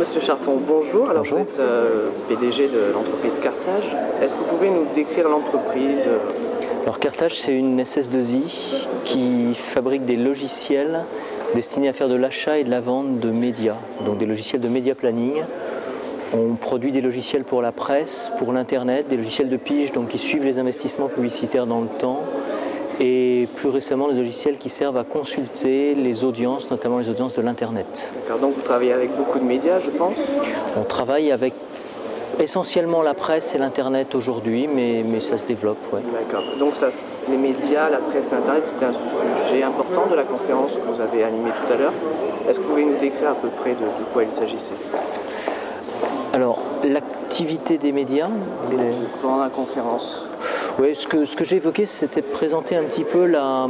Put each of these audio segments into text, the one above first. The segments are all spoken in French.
Monsieur Charton, bonjour. Alors Bonjour. vous êtes PDG de l'entreprise Carthage. Est-ce que vous pouvez nous décrire l'entreprise? Alors Carthage, c'est une SS2I qui fabrique des logiciels destinés à faire de l'achat et de la vente de médias, donc des logiciels de média planning. On produit des logiciels pour la presse, pour l'internet, des logiciels de pige donc qui suivent les investissements publicitaires dans le temps, et plus récemment des logiciels qui servent à consulter les audiences, notamment les audiences de l'internet. D'accord, donc vous travaillez avec beaucoup de médias, je pense? On travaille avec essentiellement la presse et l'internet aujourd'hui, mais ça se développe. Ouais. D'accord, donc les médias, la presse et l'internet, c'était un sujet important de la conférence que vous avez animée tout à l'heure. Est-ce que vous pouvez nous décrire à peu près de quoi il s'agissait? Alors, l'activité des médias pendant la conférence. Oui, ce que j'ai évoqué, c'était de présenter un petit peu la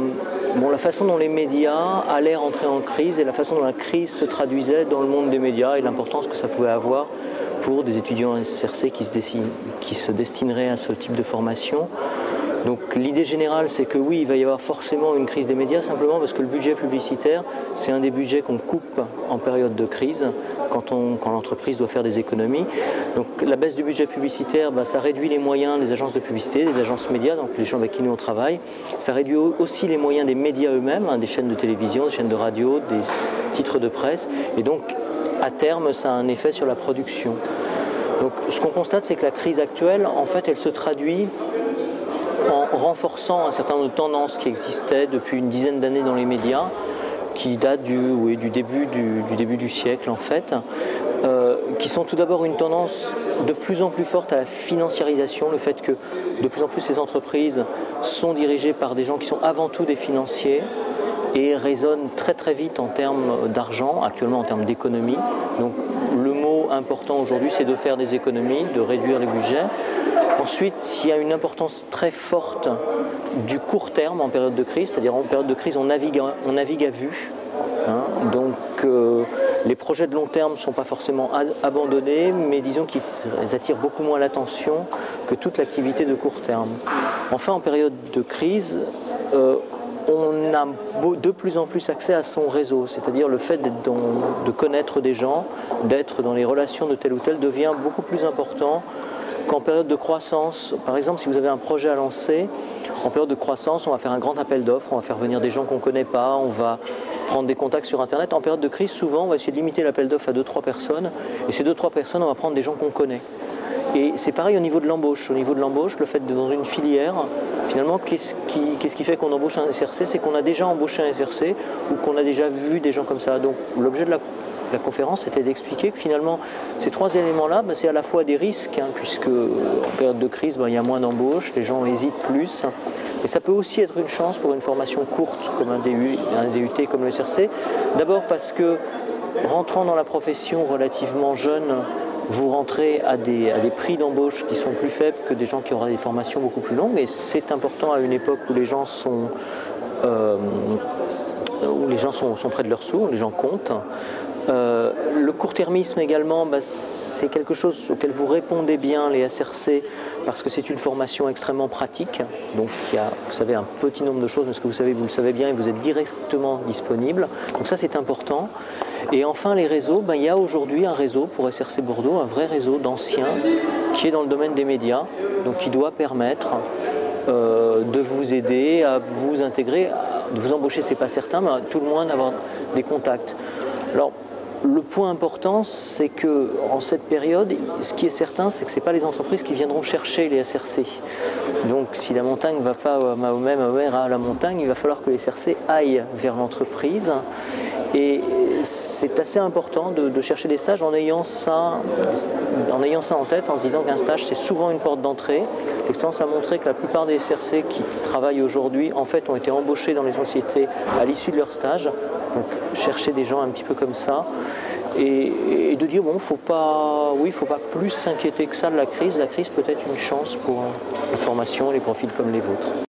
façon dont les médias allaient rentrer en crise et la façon dont la crise se traduisait dans le monde des médias et l'importance que ça pouvait avoir pour des étudiants en SRC qui se destineraient à ce type de formation. Donc l'idée générale, c'est que oui, il va y avoir forcément une crise des médias, simplement parce que le budget publicitaire, c'est un des budgets qu'on coupe en période de crise, quand l'entreprise doit faire des économies. Donc la baisse du budget publicitaire, ça réduit les moyens des agences de publicité, des agences médias, donc les gens avec qui nous on travaille. Ça réduit aussi les moyens des médias eux-mêmes, des chaînes de télévision, des chaînes de radio, des titres de presse. Et donc, à terme, ça a un effet sur la production. Donc ce qu'on constate, c'est que la crise actuelle, en fait, elle se traduit en renforçant un certain nombre de tendances qui existaient depuis une dizaine d'années dans les médias, qui datent du début du siècle en fait, qui sont tout d'abord une tendance de plus en plus forte à la financiarisation, le fait que de plus en plus ces entreprises sont dirigées par des gens qui sont avant tout des financiers et raisonnent très très vite en termes d'argent, actuellement en termes d'économie. Donc le mot important aujourd'hui, c'est de faire des économies, de réduire les budgets. Ensuite, il y a une importance très forte du court terme en période de crise, c'est-à-dire en période de crise, on navigue à vue. Donc les projets de long terme ne sont pas forcément abandonnés, mais disons qu'ils attirent beaucoup moins l'attention que toute l'activité de court terme. Enfin, en période de crise, on a de plus en plus accès à son réseau, c'est-à-dire le fait de connaître des gens, d'être dans les relations de tel ou tel devient beaucoup plus important qu'en période de croissance. Par exemple, si vous avez un projet à lancer, en période de croissance, on va faire un grand appel d'offres, on va faire venir des gens qu'on ne connaît pas, on va prendre des contacts sur Internet. En période de crise, souvent, on va essayer de limiter l'appel d'offres à 2-3 personnes, et ces 2-3 personnes, on va prendre des gens qu'on connaît. Et c'est pareil au niveau de l'embauche. Au niveau de l'embauche, le fait d'être dans une filière, finalement, qu'est-ce qui fait qu'on embauche un SRC? C'est qu'on a déjà embauché un SRC ou qu'on a déjà vu des gens comme ça. Donc l'objet de la conférence, c'était d'expliquer que finalement, ces trois éléments-là, c'est à la fois des risques, puisque en période de crise, il y a moins d'embauche, les gens hésitent plus. Et ça peut aussi être une chance pour une formation courte, comme un DUT comme le SRC. D'abord parce que, rentrant dans la profession relativement jeune, vous rentrez à des prix d'embauche qui sont plus faibles que des gens qui auront des formations beaucoup plus longues. Et c'est important à une époque où les gens sont près de leurs sous, où les gens comptent. Le court-termisme également, c'est quelque chose auquel vous répondez bien, les SRC, parce que c'est une formation extrêmement pratique. Donc il y a, vous savez, un petit nombre de choses, mais ce que vous savez, vous le savez bien et vous êtes directement disponible. Donc ça, c'est important. Et enfin, les réseaux, il y a aujourd'hui un réseau pour SRC Bordeaux, un vrai réseau d'anciens qui est dans le domaine des médias, donc qui doit permettre de vous aider à vous intégrer, de vous embaucher, c'est pas certain, mais à tout le moins d'avoir des contacts. Alors, le point important, c'est que en cette période, ce qui est certain, c'est que ce n'est pas les entreprises qui viendront chercher les SRC. Donc, si la montagne ne va pas à Mahomet, Mahomet ira à la montagne, il va falloir que les SRC aillent vers l'entreprise. Et c'est assez important de chercher des stages en ayant ça en tête, en se disant qu'un stage, c'est souvent une porte d'entrée. L'expérience a montré que la plupart des SRC qui travaillent aujourd'hui, en fait, ont été embauchés dans les sociétés à l'issue de leur stage. Donc, chercher des gens un petit peu comme ça. Et de dire, bon, faut pas plus s'inquiéter que ça de la crise. La crise peut être une chance pour les formations et les profils comme les vôtres.